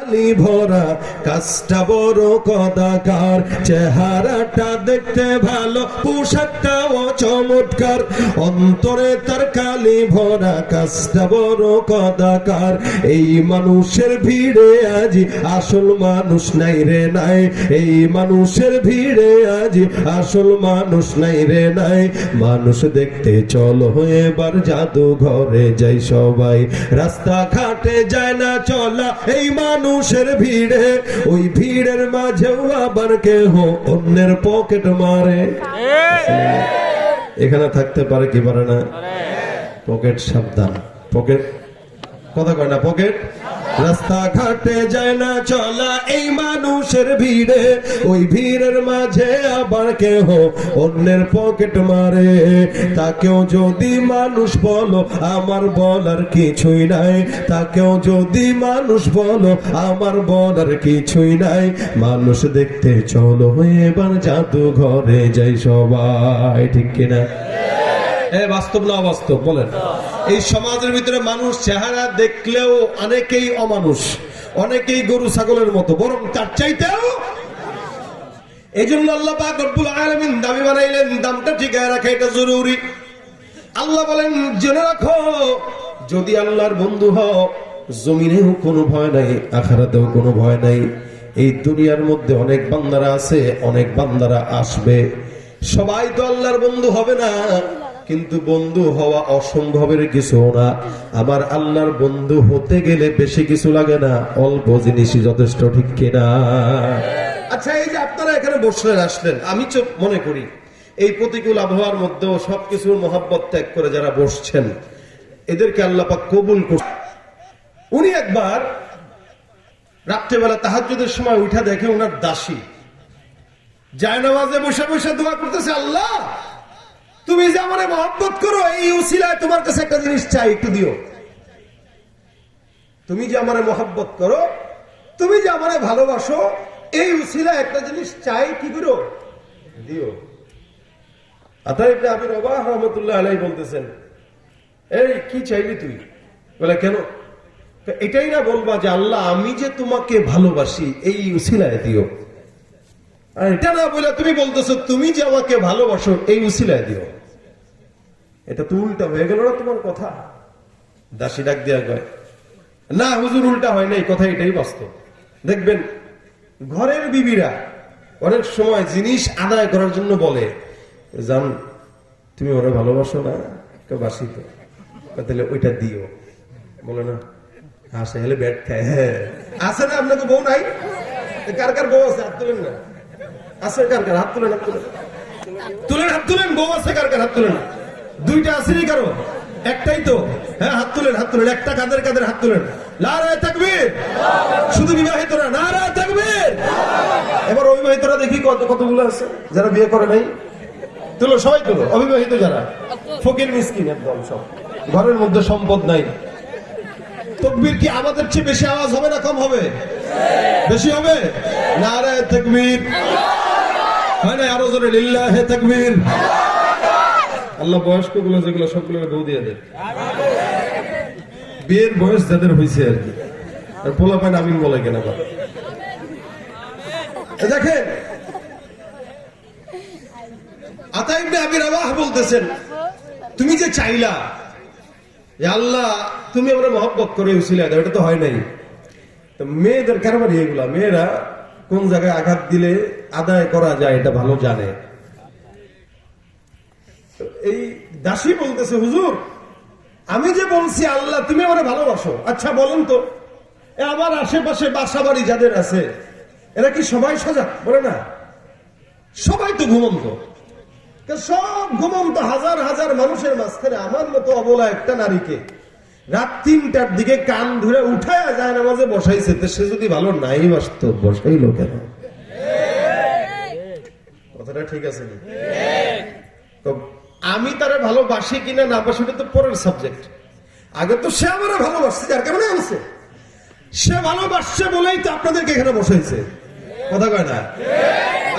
ভরা কাজটা বড় কদাকার, চেহারাটা দেখতে ভালো, পোশাকটাও চমৎকার, অন্তরে তার কালি ভরা কাজটা বড় কদাকার। এই মানুষের ভিড়ে আজি আসল মানুষ নাই রে নাই, এই মানুষের ভিড়ে আজি আসল মানুষ নাই রে নাই। মানুষ দেখতে চলো এবার জাদুঘরে যাই সবাই, রাস্তাঘাটে যায় না চলা এই মানুষের ভিড়ে, ওই ভিড়ের মাঝেও আবার কেহ অন্যের পকেট মারে। এখানে থাকতে পারে কি পারে না? পকেট সাবধান, পকেট কথা কয় না, পকেট। রাস্তাঘাটে যায় না চলা এই মানুষের ভিড়ে, ওই ভিড়ের মাঝে আবার কেহ অন্যের পকেট মারে। তাকেও যদি মানুষ বলো আমার বলার কিছুই নাই, তাকেও যদি মানুষ বলো আমার বলার কিছুই নাই। মানুষ দেখতে চলো এবার জাদুঘরে যাই সবাই, ঠিক কিনা? বাস্তব না অবাস্তব বলেন? এই সমাজের ভিতরে মানুষ চেহারা দেখলেও অনেকেই অমানুষ, অনেকেই গরু ছাগলের মতো, বরং তার চাইতেও। এই জন্য আল্লাহ পাক রব্বুল আলামিন দাবি বানাইলেন, দামটা ঠিকায় রাখা এটা জরুরি। আল্লাহ বলেন জেনে রাখো, যদি আল্লাহর বন্ধু হও জমিনেও কোনো ভয় নাই, আখিরাতেও কোনো ভয় নাই। এই দুনিয়ার মধ্যে অনেক বান্দারা আছে, অনেক বান্দারা আসবে, সবাই তো আল্লাহর বন্ধু হবে না, কিন্তু বন্ধু হওয়া অসম্ভবের কিছু না। আমার আল্লাহর বন্ধু হতে গেলে বেশি কিছু লাগে না, অল্প জিনিসই যথেষ্ট, ঠিক কিনা? আচ্ছা, এই যে আপনারা এখানে বসলেন, আসলেন, আমি মনে করি এই প্রতিকূল আবহাওয়ার মধ্যেও সবকিছুর মহব্বত ত্যাগ করে যারা বসছেন, এদেরকে আল্লাহ পাক কবুল করছেন। উনি একবার রাত্রেবেলা তাহাজ্জুদের সময় উঠা দেখে ওনার দাসী জায়নামাজে বসে বসে দোয়া করতেছে, আল্লাহ তুমি যে আমারে মহব্বত করো, এই উসিলায় তোমার কাছে একটা জিনিস চাই, একটু দিও। তুমি যে আমারে মহব্বত করো, তুমি যে আমারে ভালোবাসো, এই উসিলায় একটা জিনিস চাই, কি করো? দিও। আতাই ইবনে রবাহ রাহমাতুল্লাহ আলাইহি বলতেছেন, এই কি চাইলি তুই? বলে কেন? এটাই না বলবা যে আল্লাহ আমি যে তোমাকে ভালোবাসি, এই উসিলায় দিও। আর এটা না বলে তুমি বলতেছো তুমি যে আমাকে ভালোবাসো, এই উসিলায় দিও। এটা তো উল্টা হয়ে গেল না তোমার কথা? দাসী ডাক দিয়া কয়, না হুজুর, উল্টা হয় না, এই কথা এটাই বাস্তব। দেখবেন ঘরের বিবিরা অনেক সময় জিনিস আদায় করার জন্য বলে, জান তুমি ওরা ভালোবাসো না? বাসি তো, তাহলে ওইটা দিও। বলে না, হাসে হেলে ব্যাট খায়। হ্যাঁ আছে না? আপনাকে বউ নাই? কার কার বউ আছে? হাত তুলেন না। আছে কার কার? হাত তুলেন, হাত তুলেন, তুলেন, হাত তুলেন। বউ আছে কার কার? হাত তুলেন। দুইটা আসেনি কারো? একটাই তো। হ্যাঁ হাত তুলেন, হাত তুলেন। একটা কাদের কাদের? হাত তুলেন। নারায়ে তাকবীর। শুধু বিবাহিতরা নারায়ে তাকবীর। এবার অবিবাহিতরা দেখি কতগুলো আছে যারা বিয়ে করে নাই? তুলো, সবাই তুলো। অবিবাহিত যারা ফকির মিসকিন একদম সব, ঘরের মধ্যে সম্পদ নাই। তাকবীর কি আমাদের চেয়ে বেশি আওয়াজ হবে না কম হবে? বেশি হবে। নারায়ে তাকবীর। হয় না? আরো জোরে লিল্লাহে তাকবীর। আল্লাহ বয়স্ক গুলো যেগুলো সবগুলো বউ দিয়ে দেয়, বিয়ের বয়স যাদের হয়েছে আর কি, আর পোলা পায় আমিন বলে কেন? দেখেন আতা ইবনে আবি রাবাহ বলতেছেন, তুমি যে চাইলা আল্লাহ তুমি আমরা মহব্বত করে উসিলা দাও, এটা তো হয় নাই। তো মেয়েদের কারবারি এগুলা, মেয়েরা কোন জায়গায় আঘাত দিলে আদায় করা যায় এটা ভালো জানে। এই দাসী বলতেছে, হুজুর আমি যে বলছি আল্লাহ তুমি আমার ভালোবাসো, আচ্ছা বলেন তো আমার আশেপাশে বাসা বাড়ি যাদের আছে এরা কি সবাই সজাগ? বলে না, সবাই তো ঘুমন্ত। সব ঘুমন্ত হাজার হাজার মানুষের মাঝখানে আমার মতো অবলা একটা নারীকে রাত ৩টার দিকে কান ধরে উঠায় যায় নামাজে বসাইছে, সে যদি ভালো নাই বাসত বসাইলো কেন? কথাটা ঠিক আছে না? আমি তারা ভালোবাসি কিনা না বাসি তো পরের সাবজেক্ট। আগে তো সে আমার ভালোবাসছে, যার কারণে আছে। সে ভালোবাসছে বলেই তো আপনাদেরকে এখানে বসাইছে। কথা কয় না?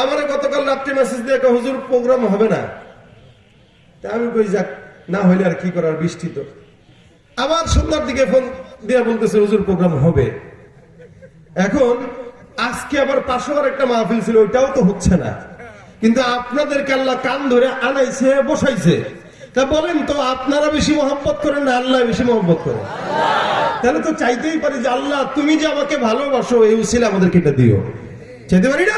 আমার গতকাল রাত্রি মেসেজ দিয়ে হুজুর প্রোগ্রাম হবে না, আমি কই যাক, না হইলে আর কি করার, বৃষ্টি তো। আবার সন্ধ্যার দিকে ফোন দিয়ে বলতেছে হুজুর প্রোগ্রাম হবে। এখন আজকে আবার পাশে আর একটা মাহফিল ছিল, ওইটাও তো হচ্ছে না, কিন্তু আপনাদেরকে আল্লাহ কান ধরে আনাইছে, বসাইছে। তা বলেন তো, আপনারা বেশি মহব্বত করেন না আল্লাহ বেশি মহব্বত করেন? তাহলে তো চাইতেই পারি যে আল্লাহ তুমি যে আমাকে ভালোবাসো, এই উসিলা আমাদেরকে এটা দিও। চাইতে পারি না?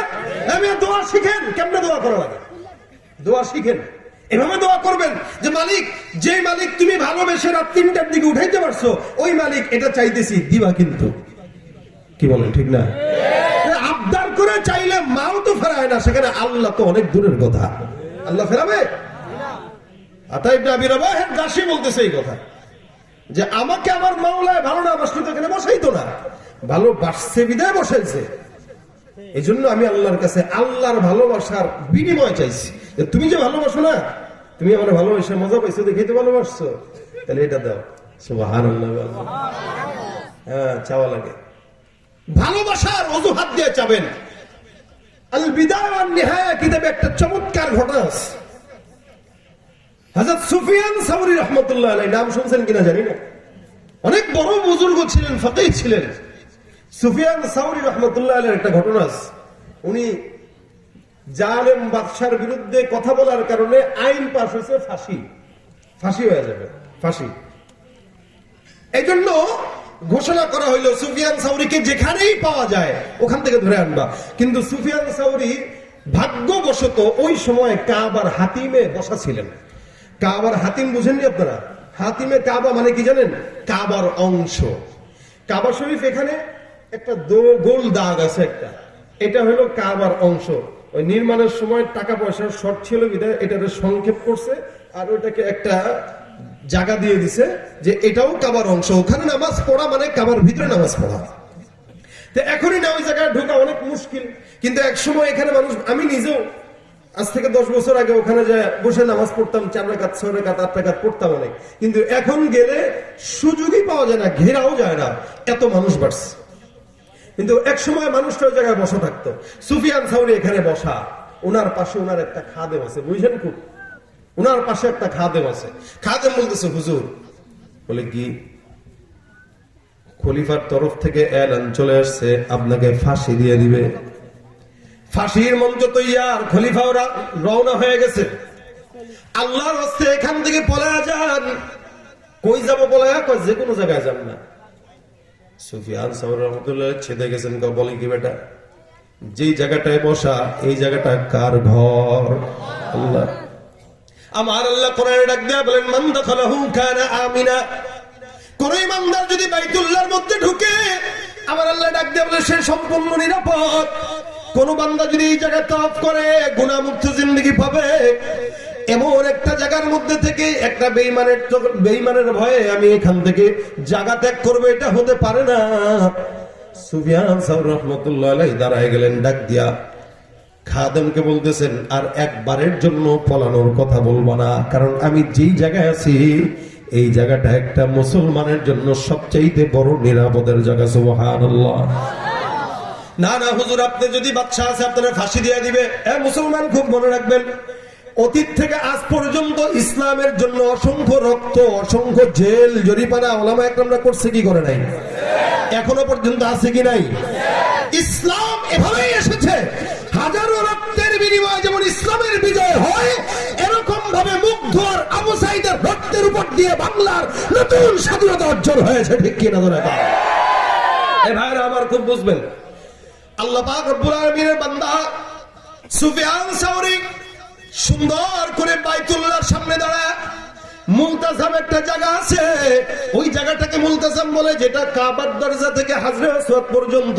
আমি দোয়া শিখেন, কেমনে দোয়া করা লাগে, দোয়া শিখেন। এভাবে দোয়া করবেন যে মালিক, যে মালিক তুমি ভালোবেসে রাত 3টার দিকে উঠাইতে পারছো, ওই মালিক এটা চাইতেছি, দিবা কিন্তু। কি বলেন, ঠিক না? আবদার করে চাইলে মাও তো ফেরায় না, সেখানে আল্লাহ তো অনেক দূরের কথা, আল্লাহ ফেরাবে? আতা ইবনে আবি রাবাহের দাসী বলতেছে এই কথা, যে আমাকে আমার মাওলায় ভালো না বাসলে তো এখানে বসাইতো না, ভালোবাসছে বিদায় বসাইছে। এই জন্য আমি আল্লাহর কাছে আল্লাহর ভালোবাসার বিনিময় চাইছি, যে তুমি যে ভালোবাসো না, তুমি আমার ভালোবাসা মজা পাইছো, দেখেই তো ভালোবাসছো, তাহলে এটা দাও। সুবহানাল্লাহ। হ্যাঁ, চাওয়া লাগে, ভালোবাসার অজুহাত দিয়ে চাবেন। আল বিদায়া ওয়ান নিহায়া কিতাবে একটা চমৎকার ঘটনা আছে। হযরত সুফিয়ান সাউরি রাহমাতুল্লাহ আলাইহি, নাম শুনছেন কিনা জানি না, অনেক বড় বুজুর্গ ছিলেন, ফকিহ ছিলেন। সুফিয়ান সাউরি রাহমাতুল্লাহ আলাইহির একটা ঘটনা আছে। উনি জালেম বাদশার বিরুদ্ধে কথা বলার কারণে আইন পাস হয়েছে, ফাঁসি হয়ে যাবে, ফাঁসি। এই জন্য ঘোষণা করা হইল সুফিয়ান সাউরিকে যেখানেই পাওয়া যায় ওখান থেকে ধরে আনবা। কিন্তু সুফিয়ান সাউরি ভাগ্যবশত ওই সময় কাবার হাতিমে বসা ছিলেন। কাবার হাতিম বুঝেননি আপনারা? হাতিমে কাবা মানে কি জানেন? কাবার অংশ। কাবা শরীফ এখানে একটা গোল দাগ আছে একটা, এটা হলো কাবার অংশ। ওই নির্মাণের সময় টাকা পয়সার শর্ট ছিল বিধায় এটাকে সংক্ষেপ করছে, আর ওইটাকে একটা জায়গা দিয়ে দিছে যে এটাও কাবার অংশ, ওখানে নামাজ পড়া মানে কাবার ভিতরে নামাজ পড়া। তো এখনই না ওই জায়গায় ঢোকা অনেক মুশকিল, কিন্তু এক সময় এখানে মানুষ, আমি নিজেও আজ থেকে 10 বছর আগে ওখানে যায় বসে নামাজ পড়তাম, 4 রাকাত 6 রাকাত 8 রাকাত পড়তাম অনেক, কিন্তু এখন গেলে সুযোগই পাওয়া যায় না, ঘেরাও যায় না, এত মানুষ বাড়ছে। কিন্তু এক সময় মানুষটা ওই জায়গায় বসা থাকতো। সুফিয়ান সাউরি এখানে বসা, ওনার পাশে ওনার একটা খাদেম আছে, বুঝলেন? খুব ওনার পাশে একটা খাদেম আছে। খাদেম বলতেছে, হুজুর, বলে কি, খলিফার তরফ থেকে এলান চলে আসছে, আপনাকে ফাঁসি দিয়ে দিবে। ফাঁসির মঞ্চ তৈয়ার, খলিফা রওনা হয়ে গেছে। আল্লাহর হস্তে এখান থেকে পলায়া যান। কই যাবো পলায়া? কই যে কোনো জায়গায় যান না। সুফিয়ান সাউরি রাহমাতুল্লাহ ছেদে গেছেন, বলে কি বেটা, যেই জায়গাটায় বসা এই জায়গাটা কার ঘর? আল্লাহ। আমার আল্লাহ কোরআনে ডাক দেয়া বলেন, মান দাখালাহু কানা আমিনা। কোন ইমানদার যদি বাইতুল্লাহর মধ্যে ঢুকে, আমার আল্লাহ ডাক দেয়া বলে সে সম্পূর্ণ নিরাপদ। কোন বান্দা যদি এই জায়গায় তাওয়াফ করে গুনাহমুক্ত জিন্দেগি পাবে। এমন একটা জায়গার মধ্যে থেকে একটা বেঈমানের ভয়ে আমি এখান থেকে জায়গা ত্যাগ করবো, এটা হতে পারে না। সুফিয়ান সাউরি রাহমাতুল্লাহ আলাইহি দাঁড়ায় গেলেন, ডাক দিয়া খাদেমকে বলতেছেন, আর একবারের জন্য পলানোর কথা বলবো না, কারণ আমি যেই জায়গায় আছি এই জায়গাটা একটা মুসলমানের জন্য সবচাইতে বড় নিরাপদের জায়গা। সুবহানাল্লাহ। না না হুজুর, আপনি যদি বাদশা আছে আপনারা ফাঁসি দিয়ে দিবে। মুসলমান খুব মনে রাখবেন, অতীত থেকে আজ পর্যন্ত ইসলামের জন্য অসংখ্য রক্ত, অসংখ্য জেল জরিমানা ওলামা একরামরা করছে কি করে নাই? এখনো পর্যন্ত আছে কি নাই? ইসলাম এভাবেই এসেছে, হাজারো রক্তের বিনিময়ে যেমন ইসলামের বিজয় হয়, এরকম ভাবে মুগ্ধ আর আবু সাঈদের রক্তের উপর দিয়ে বাংলার নতুন স্বাধীনতা অর্জন হয়েছে। ঠিক কি না? এই ভাইরা আমার খুব বুঝবেন, আল্লাহ পাক রব্বুল আলামিনের বান্দা সুফিয়ান সাউরি সুন্দর করে বাইতুল্লাহর সামনে দাঁড়ায়, মুলতাজাম একটা জায়গা আছে, ওই জায়গাটাকে মুলতাজাম বলে, যেটা কাবার দরজা থেকে হাজরে আসওয়াদ পর্যন্ত।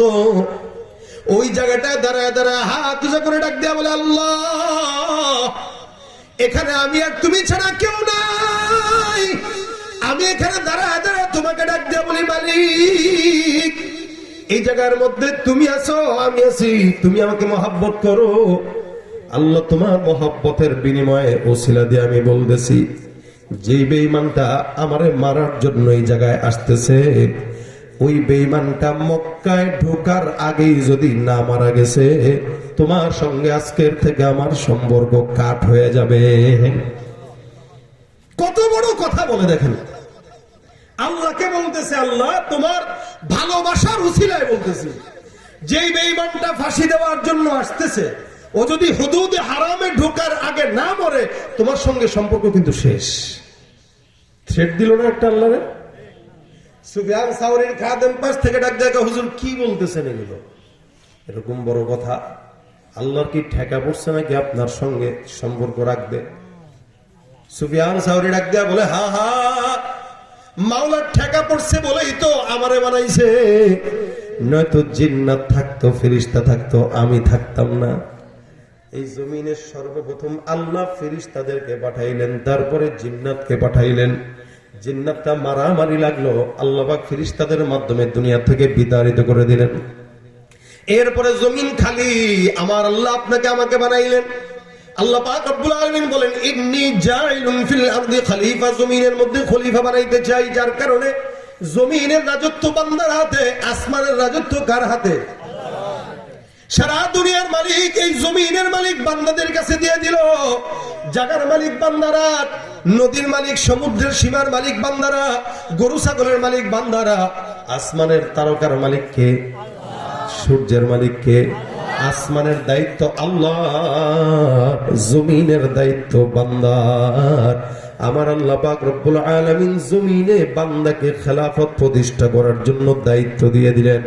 ওই জায়গাটায় দাঁড়ায় দাঁড়ায় হাত উঁচা করে ডাক দেয়া বলে, আল্লাহ, এখানে আমি আর তুমি ছাড়া কেউ নাই। আমি এখানে দাঁড়ায় দাঁড়ায় তোমাকে ডাক দেয়া বলি, মালিক, এই জায়গার মধ্যে তুমি আছো, আমি আছি, তুমি আমাকে মহব্বত করো। আল্লাহ, তোমার মহব্বতের বিনিময়ে ওসিলা দিয়ে আমি বলতেছি, যে বেঈমানটা আমারে মারার জন্য এই জায়গায় আসতেছে, ওই বেঈমানটা মক্কায় ঢোকার আগেই যদি না মারা গেছে, তোমার সঙ্গে আজকের থেকে আমার সম্পর্ক কাট হয়ে যাবে। কত বড় কথা বলে দেখেন। আল্লাহকে বলতেছে, আল্লাহ, তোমার ভালোবাসার উসিলায় বলতেছি, যেই বেঈমানটা ফাঁসি দেওয়ার জন্য আসতেছে, ও যদি হুদুদে হারামে ঢোকার আগে না মরে, তোমার সঙ্গে সম্পর্ক কিন্তু শেষ। থ্রেট দিল না একটা আল্লাহরে? সুফিয়ান সাওরীর খাদেম পাশ থেকে ডাক দেয়, হুজুর কি বলতেছেন এগুলো? এরকম বড় কথা, আল্লাহর কি ঠেকা পড়ছে নাকি আপনার সঙ্গে সম্পর্ক রাখবে? সুফিয়ান সাওরী ডাক দেয়া বলে, হা হা, মাওলার ঠেকা পড়ছে বলেই তো আমারে বানাইছে, নয়তো জিন্নাত থাকতো, ফেরেশতা থাকতো, আমি থাকতাম না। এই জমিনের সর্বপ্রথম আল্লাহ ফেরেশতাদেরকে পাঠাইলেন, তারপরে জিন্নাতকে পাঠাইলেন। জিন্নাতটা মারামারি লাগলো, আল্লাহ পাক ফেরেশতাদের মাধ্যমে দুনিয়া থেকে বিতাড়িত করে দিলেন। এরপরে জমিন খালি, আমার আল্লাহ আপনাকে আমাকে বানাইলেন। আল্লাহ পাক রব্বুল আলামিন বলেন, ইন্নী জাইলুন ফিল আরদি খলিফা, জমিনের মধ্যে খলিফা বানাইতে চাই, যার কারণে জমিনের রাজত্ব বান্দার হাতে, আসমানের রাজত্ব কার হাতে? সারা দুনিয়ার মালিক, এই জমিনের মালিক বান্দাদের কাছে দিয়ে দিল। জায়গার মালিক বান্দারা, নদীর মালিক, সমুদ্রের সীমার মালিক বান্দারা, গরু ছাগলের মালিক বান্দারা। আসমানের তারকার মালিক কে? সূর্যের মালিক কে? আসমানের দায়িত্ব আল্লাহ, জমিনের দায়িত্ব বান্দার। আমার আল্লাহ পাক রব্বুল আলামিন জমিনে বান্দাকে খেলাফত প্রতিষ্ঠা করার জন্য দায়িত্ব দিয়ে দিলেন।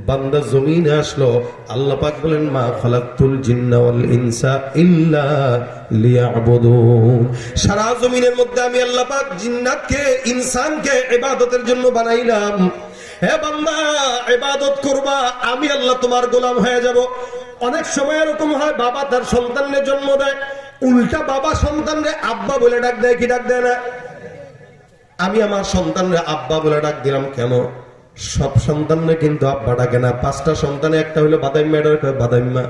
বান্দা জমিনে আসলো, আল্লাহ পাক বলেন, মা খালাকতুল জিন্না ওয়াল ইনসা ইল্লা লিয়াবুদুন। সারা জমিনের মধ্যে আমি আল্লাহ পাক জিন্নাতকে, ইনসানকে ইবাদতের জন্য বানাইলাম। হে বান্দা, ইবাদত করবা, আমি আল্লাহ তোমার গোলাম হয়ে যাব। অনেক সময় এরকম হয়, বাবা তার সন্তানকে জন্ম দেয়, উল্টা বাবা সন্তানরে আব্বা বলে ডাক দেয়, কি ডাক দেয় না? আমি আমার সন্তানরে আব্বা বলে ডাক দিলাম কেন? সব সন্তানরে কিন্তু আব্বা ডাকে না। 5টা সন্তানে একটা হলো বাদাইম্মা, এটারে কয় বাদাইম্মা,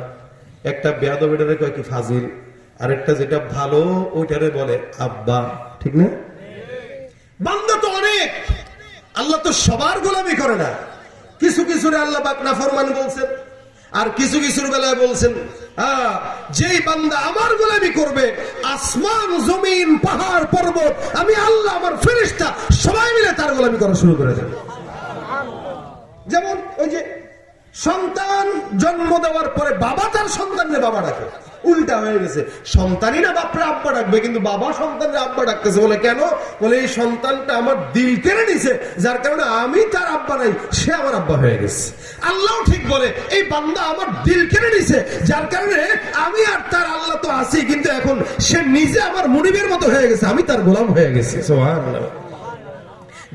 একটা বেয়াদব এটারে কয় কি ফাজিল, আর একটা যেটা ভালো ওইটারে বলে আব্বা, ঠিক না? বান্দা তো অনেক, আল্লাহ তো সবার গোলামি করে না। কিছু কিছুরে আল্লাহ পাক নাফরমান বলছেন, আর কিছু কিছুর বেলায় বলছেন, যেই বান্দা আমার গোলামি করবে, আসমান জমিন পাহাড় পর্বত, আমি আল্লাহ আমার ফেরেশতা সবাই মিলে তার গোলামি করা শুরু করে দেবে। যেমন ওই যে সন্তান জন্ম দেওয়ার পরে বাবা তার সন্তানকে বাবা ডাকে, উল্টা হয়ে গেছে। সন্তানই না বাপরে আব্বা ডাকবে, কিন্তু বাবা সন্তানকে আব্বা ডাকতেছে। বলে কেন? বলে এই সন্তানটা আমার দিল কেড়ে নিছে, যার কারণে আমি তার আব্বা নাই, সে আমার আব্বা হয়ে গেছে। আল্লাহ ঠিক বলে, এই বান্দা আমার দিল কেড়ে নিছে, যার কারণে আমি আর তার আল্লাহ তো আছি, কিন্তু এখন সে নিজে আমার মুনিবের মতো হয়ে গেছে, আমি তার গোলাম হয়ে গেছি। সুবহানাল্লাহ।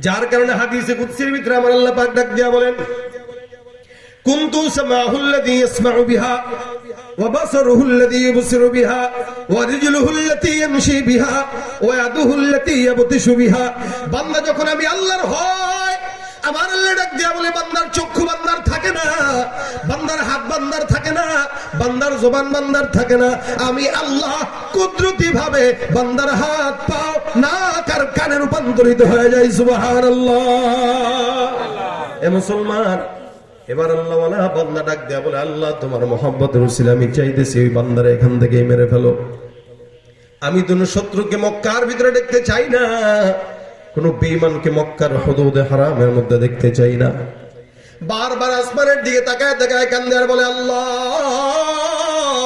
যার কারণে হাদিসে কুদসির ভিতরে আমার আল্লাহ পাক ডাক দিয়া বলেন, কুনতু সামাহুল্লাযী ইয়াসমাউ বিহা ওয়া বাসারুহুল্লাযী ইবসিরু বিহা ওয়া রিজলুহুল্লাতী ইয়ামশি বিহা ওয়া ইয়াদুহুল্লাতী ইয়াবতিশু বিহা। বান্দা যখন আমি আল্লাহর হয়, আমার আল্লাহ ডাক দিয়া বলে, বান্দার চক্ষু বান্দার থাকে না, বান্দার হাত বান্দার থাকে না, বান্দার জবান বান্দার থাকে না। আমি আল্লাহ কুদরতি ভাবে বান্দার হাত পাও নাক আর কানে রূপান্তরিত হয়ে যায়। সুবহানাল্লাহ। এ মুসলমান, এবার আল্লাহ ওয়ালা বান্দা ডাক দেয়া বলে, আল্লাহ তোমার মহব্বতের উসিলা আমি চাইতেছি ওই বান্দারে এখান থেকে মেরে ফেলো। আমি কোন শত্রুকে মক্কার ভিতরে দেখতে চাই না, কোন বেঈমানকে মক্কার হুদুদে হারামের মধ্যে দেখতে চাই না। বারবার আসমানের দিকে তাকায় তাকায় কান্দে আর বলে, আল্লাহ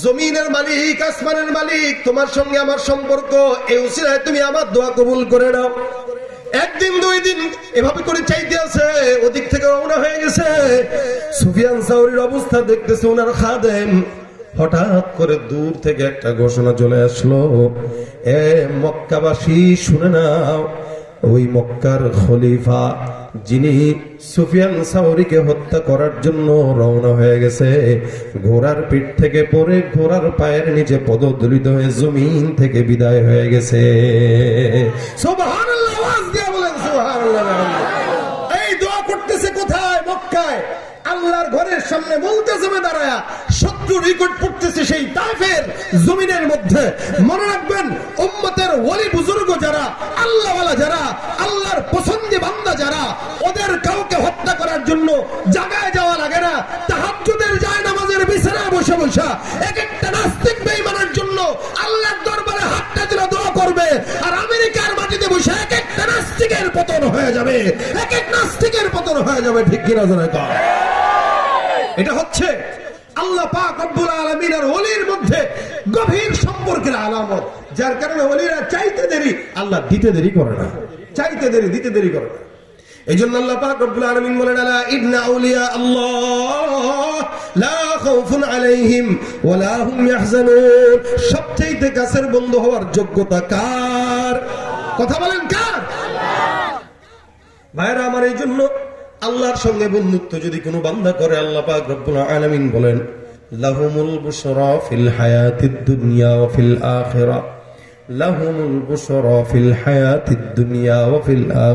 জমিনের মালিক, আসমানের মালিক, তোমার সঙ্গে আমার সম্পর্ক, এই উসিলায় তুমি আমার দোয়া কবুল করে নাও। একদিন দুই দিন এভাবে করে চাইতে আছে, ওদিক থেকে রওনা হয়ে গেছে। সুফিয়ান সাওরীর অবস্থা দেখতেছে ওনার খাদেম। হঠাৎ করে দূর থেকে একটা ঘোষণা চলে আসলো, এ মক্কাবাসী শুনে নাও, ওই মক্কার খলিফা যিনি সুফিয়ান সাওরীকে হত্যা করার জন্য রওনা হয়ে গেছে, ঘোড়ার পিঠ থেকে পড়ে ঘোড়ার পায়ের নিচে পদদলিত হয়ে জমিন থেকে বিদায় হয়ে গেছে। সুবহানাল্লাহ। আওয়াজ দিয়ে বলেন সুবহানাল্লাহ। এই দোয়া করতেছে কোথায়? মক্কায়, আল্লাহর ঘরের সামনে মুলতাজিমে দাঁড়ায়া শত্রু রেকর্ড পড়তেছে সেই তায়েফের জমিনের মধ্যে। মনে রাখবেন, উম্মতের ওলি বুজুর্গ যারা, আল্লাহওয়ালা যারা, আল্লাহর পছন্দি বান্দা যারা, ওদের কাউকে হত্যা করার জন্য জায়গায় যাওয়া লাগে না। তাহাজ্জুদের যায় নামাজের বিছানায় বসে বসে এক একটা নাস্তিক বেঈমানের জন্য আল্লাহর দরবারে হাতটা তুলে দোয়া করবে, আর আমেরিকার মাটিতে বসে এক একটা নাস্তিকের পতন হয়ে যাবে, এক এক নাস্তিকের পতন হয়ে যাবে। ঠিক কিনা জানেন? এটা হচ্ছে আল্লাহ পাক রব্বুল আলামিন আর ওলির মধ্যে গভীর সম্পর্কের আলামত, যার কারণে ওলিরা চাইতে দেরি, আল্লাহ দিতে দেরি করে না, চাইতে দেরি দিতে দেরি করে না। এই জন্য আল্লাহ পাক রব্বুল আলামিন বলেন, আলা ইন্না আউলিয়া আল্লাহ লা খাউফুন আলাইহিম ওয়া লা হুম ইয়াহজানুন। সবচেয়ে কাছের বন্ধু হওয়ার যোগ্যতা কার? কথা বলেন কার? ভাইরা আমার, এই জন্য আল্লাহর সঙ্গে বন্ধুত্ব যদি কোনো বান্দা করে, আল্লাহ পাক রব্বুল আলামিন বলেন, লাহুমুল বুশরা ফিল হায়াতিদ দুনিয়া ওয়া ফিল আখিরাহ, লাহুমুল বুশরা ফিল হায়াতিদ দুনিয়া ওয়া ফিল আখিরাহ।